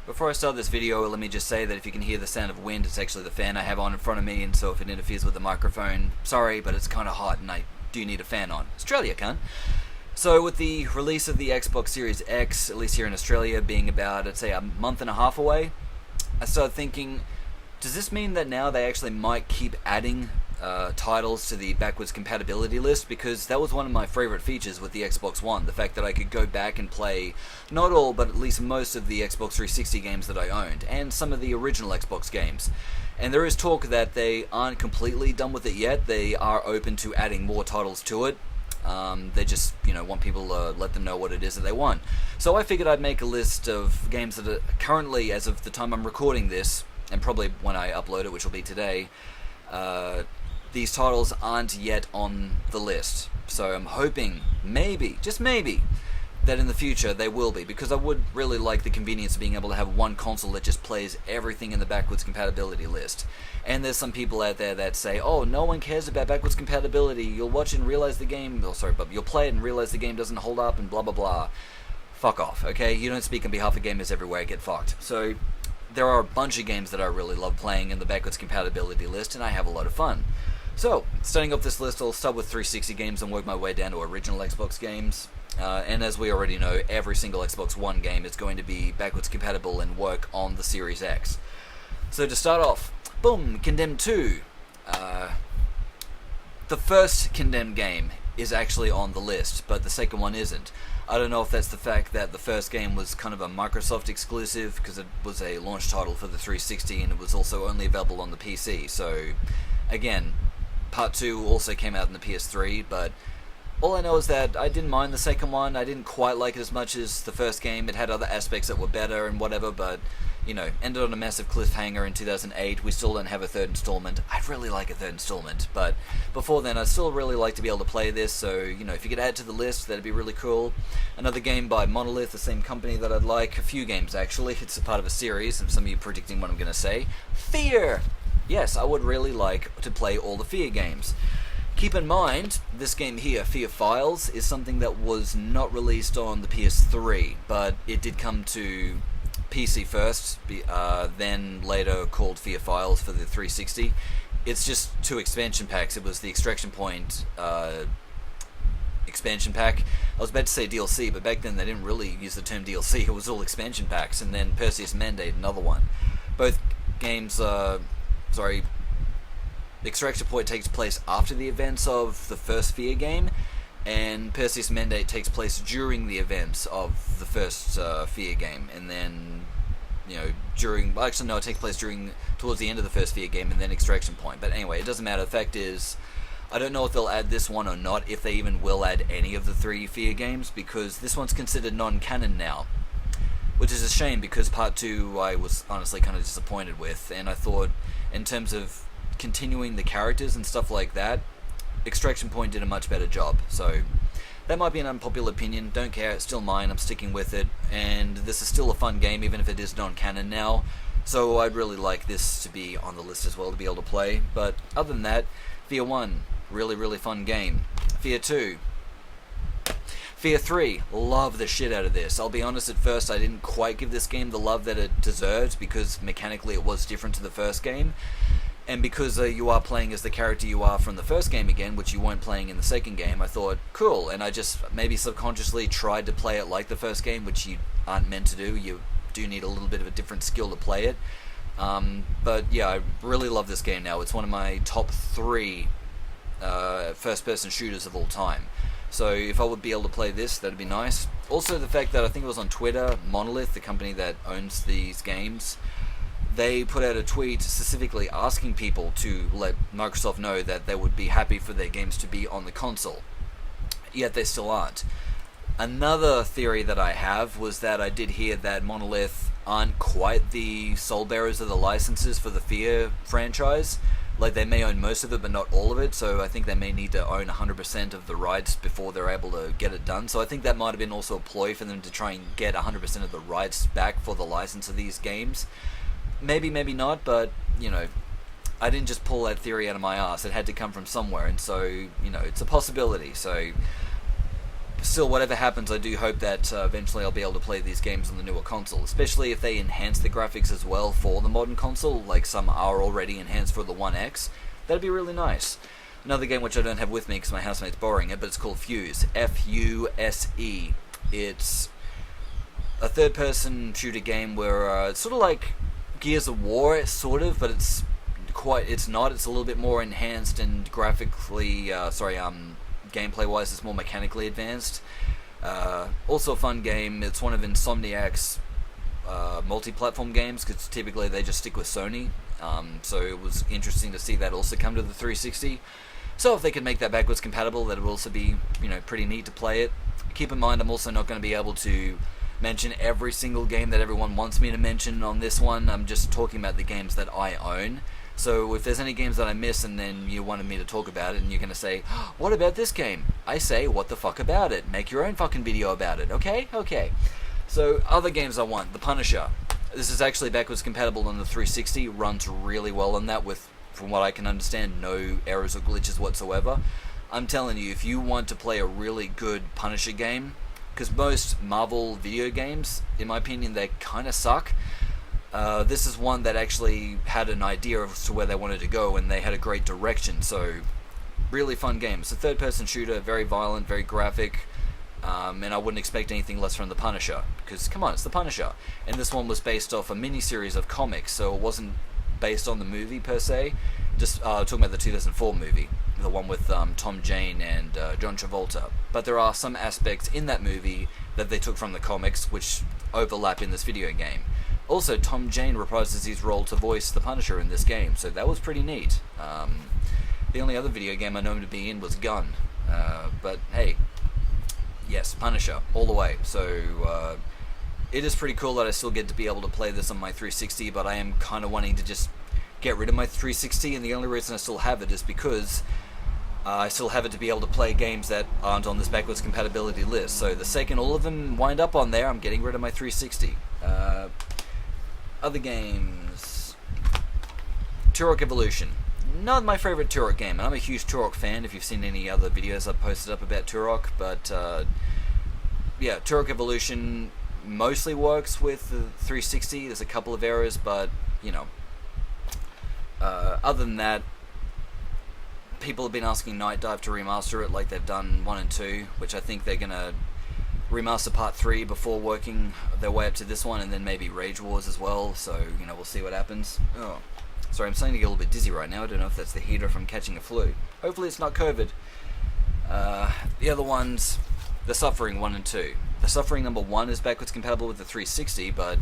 Before I start this video, let me just say that if you can hear the sound of wind, it's actually the fan I have on in front of me, and so if it interferes with the microphone, sorry, but it's kind of hot and I do need a fan on. Australia, cunt. So with the release of the Xbox Series X, at least here in Australia, being about, I'd say, a month and a half away, I started thinking, does this mean that now they actually might keep adding titles to the backwards compatibility list? Because that was one of my favorite features with the Xbox One, the fact that I could go back and play not all but at least most of the Xbox 360 games that I owned, and some of the original Xbox games. And there is talk that they aren't completely done with it yet. They are open to adding more titles to it. They just, want people to let them know what it is that they want. So I figured I'd make a list of games that are currently, as of the time I'm recording this, and probably when I upload it, which will be today, these titles aren't yet on the list. So I'm hoping, maybe, just maybe, that in the future they will be, because I would really like the convenience of being able to have one console that just plays everything in the backwards compatibility list. And there's some people out there that say, oh, no one cares about backwards compatibility, you'll watch it and realize the game, but you'll play it and realize the game doesn't hold up and blah blah blah. Fuck off, okay? You don't speak on behalf of gamers everywhere, get fucked. So there are a bunch of games that I really love playing in the backwards compatibility list, and I have a lot of fun. So, starting off this list, I'll start with 360 games and work my way down to original Xbox games. And as we already know, every single Xbox One game is going to be backwards compatible and work on the Series X. So to start off, boom, Condemned 2. The first Condemned game is actually on the list, but the second one isn't. I don't know if that's the fact that the first game was kind of a Microsoft exclusive, because it was a launch title for the 360 and it was also only available on the PC. So, again, Part 2 also came out in the PS3, but all I know is that I didn't mind the second one. I didn't quite like it as much as the first game. It had other aspects that were better and whatever, but, ended on a massive cliffhanger in 2008. We still don't have a third installment. I'd really like a third installment, but before then, I'd still really like to be able to play this, so, if you could add to the list, that'd be really cool. Another game by Monolith, the same company that I'd like. A few games, actually. It's a part of a series, and some of you predicting what I'm going to say. Fear! Yes, I would really like to play all the Fear games. Keep in mind, this game here, Fear Files, is something that was not released on the PS3, but it did come to PC first, then later called Fear Files for the 360. It's just 2 expansion packs. It was the Extraction Point expansion pack. I was about to say DLC, but back then they didn't really use the term DLC. It was all expansion packs, and then Perseus Mandate, another one. Both games, Extraction Point takes place after the events of the first Fear game, and Perseus Mandate takes place during the events of the first Fear game, and then, it takes place towards the end of the first Fear game, and then Extraction Point. But anyway, it doesn't matter. The fact is, I don't know if they'll add this one or not, if they even will add any of the 3 Fear games, because this one's considered non-canon now, which is a shame, because Part 2 I was honestly kind of disappointed with, and I thought, in terms of continuing the characters and stuff like that, Extraction Point did a much better job. So that might be an unpopular opinion, don't care, it's still mine, I'm sticking with it, and this is still a fun game even if it is non-canon now, so I'd really like this to be on the list as well to be able to play. But other than that, Fear 1, really really fun game. Fear 2, Fear 3, love the shit out of this. I'll be honest, at first I didn't quite give this game the love that it deserved, because mechanically it was different to the first game. And because you are playing as the character you are from the first game again, which you weren't playing in the second game, I thought, cool. And I just maybe subconsciously tried to play it like the first game, which you aren't meant to do. You do need a little bit of a different skill to play it. But yeah, I really love this game now. It's one of my top 3 first-person shooters of all time. So if I would be able to play this, that'd be nice. Also the fact that I think it was on Twitter, Monolith, the company that owns these games, they put out a tweet specifically asking people to let Microsoft know that they would be happy for their games to be on the console. Yet they still aren't. Another theory that I have was that I did hear that Monolith aren't quite the sole bearers of the licenses for the Fear franchise. Like, they may own most of it, but not all of it, so I think they may need to own 100% of the rights before they're able to get it done. So I think that might have been also a ploy for them to try and get 100% of the rights back for the license of these games. Maybe, maybe not, but, I didn't just pull that theory out of my ass. It had to come from somewhere, and so, it's a possibility. So still, whatever happens, I do hope that eventually I'll be able to play these games on the newer console, especially if they enhance the graphics as well for the modern console, like some are already enhanced for the One X. That'd be really nice. Another game which I don't have with me because my housemate's borrowing it, but it's called Fuse. F-U-S-E. It's a third-person shooter game where it's sort of like Gears of War, sort of, but it's not. It's a little bit more enhanced and graphically, gameplay-wise, it's more mechanically advanced. Also a fun game. It's one of Insomniac's multi-platform games, because typically they just stick with Sony. So it was interesting to see that also come to the 360. So if they could make that backwards compatible, that would also be, pretty neat to play it. Keep in mind, I'm also not going to be able to mention every single game that everyone wants me to mention on this one. I'm just talking about the games that I own. So if there's any games that I miss and then you wanted me to talk about it and you're going to say, what about this game? I say, what the fuck about it? Make your own fucking video about it, okay? Okay. So other games I want. The Punisher. This is actually backwards compatible on the 360. Runs really well on that with, from what I can understand, no errors or glitches whatsoever. I'm telling you, if you want to play a really good Punisher game, because most Marvel video games, in my opinion, they kind of suck. This is one that actually had an idea as to where they wanted to go, and they had a great direction. So, really fun game. It's a third-person shooter, very violent, very graphic, and I wouldn't expect anything less from the Punisher, because, come on, it's the Punisher. And this one was based off a mini-series of comics, so it wasn't based on the movie, per se. Just talking about the 2004 movie, the one with Tom Jane and John Travolta. But there are some aspects in that movie that they took from the comics, which overlap in this video game. Also, Tom Jane reprises his role to voice the Punisher in this game, so that was pretty neat. The only other video game I know him to be in was Gun. But hey, yes, Punisher, all the way. So it is pretty cool that I still get to be able to play this on my 360, but I am kind of wanting to just get rid of my 360, and the only reason I still have it is because I still have it to be able to play games that aren't on this backwards compatibility list. So the second all of them wind up on there, I'm getting rid of my 360. Other games. Turok Evolution. Not my favorite Turok game, and I'm a huge Turok fan if you've seen any other videos I've posted up about Turok, but yeah, Turok Evolution mostly works with the 360. There's a couple of errors, but other than that, people have been asking Night Dive to remaster it like they've done 1 and 2, which I think they're going to remaster part 3 before working their way up to this one, and then maybe Rage Wars as well, so, we'll see what happens. Oh, sorry, I'm starting to get a little bit dizzy right now. I don't know if that's the heater from catching a flu. Hopefully it's not COVID. The other ones, The Suffering 1 and 2. The Suffering number 1 is backwards compatible with the 360, but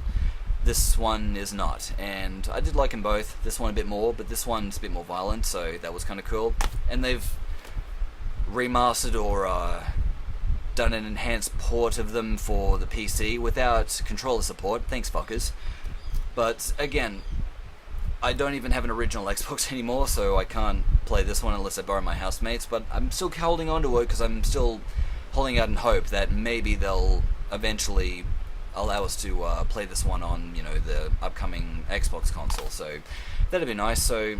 this one is not, and I did like them both. This one a bit more, but this one's a bit more violent, so that was kind of cool. And they've remastered or done an enhanced port of them for the PC without controller support. Thanks, fuckers. But again, I don't even have an original Xbox anymore, so I can't play this one unless I borrow my housemates, but I'm still holding on to it because I'm still holding out in hope that maybe they'll eventually allow us to play this one on, the upcoming Xbox console, so that'd be nice. So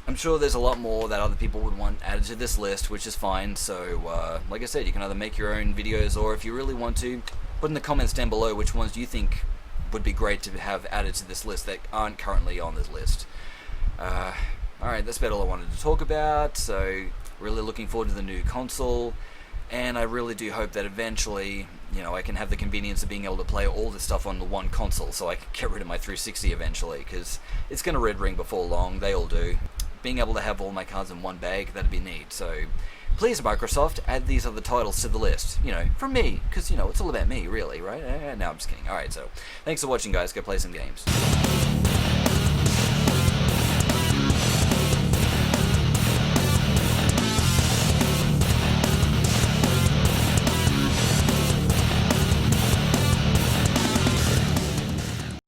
I'm sure there's a lot more that other people would want added to this list, which is fine. So like I said, you can either make your own videos, or if you really want to, put in the comments down below which ones you think would be great to have added to this list that aren't currently on this list. Alright, that's about all I wanted to talk about. So really looking forward to the new console, and I really do hope that eventually, I can have the convenience of being able to play all this stuff on the one console, so I can get rid of my 360 eventually, because it's going to red ring before long. They all do. Being able to have all my cards in one bag, that'd be neat. So please, Microsoft, add these other titles to the list, from me, because, it's all about me, really, right? No, I'm just kidding. Alright, so thanks for watching, guys. Go play some games.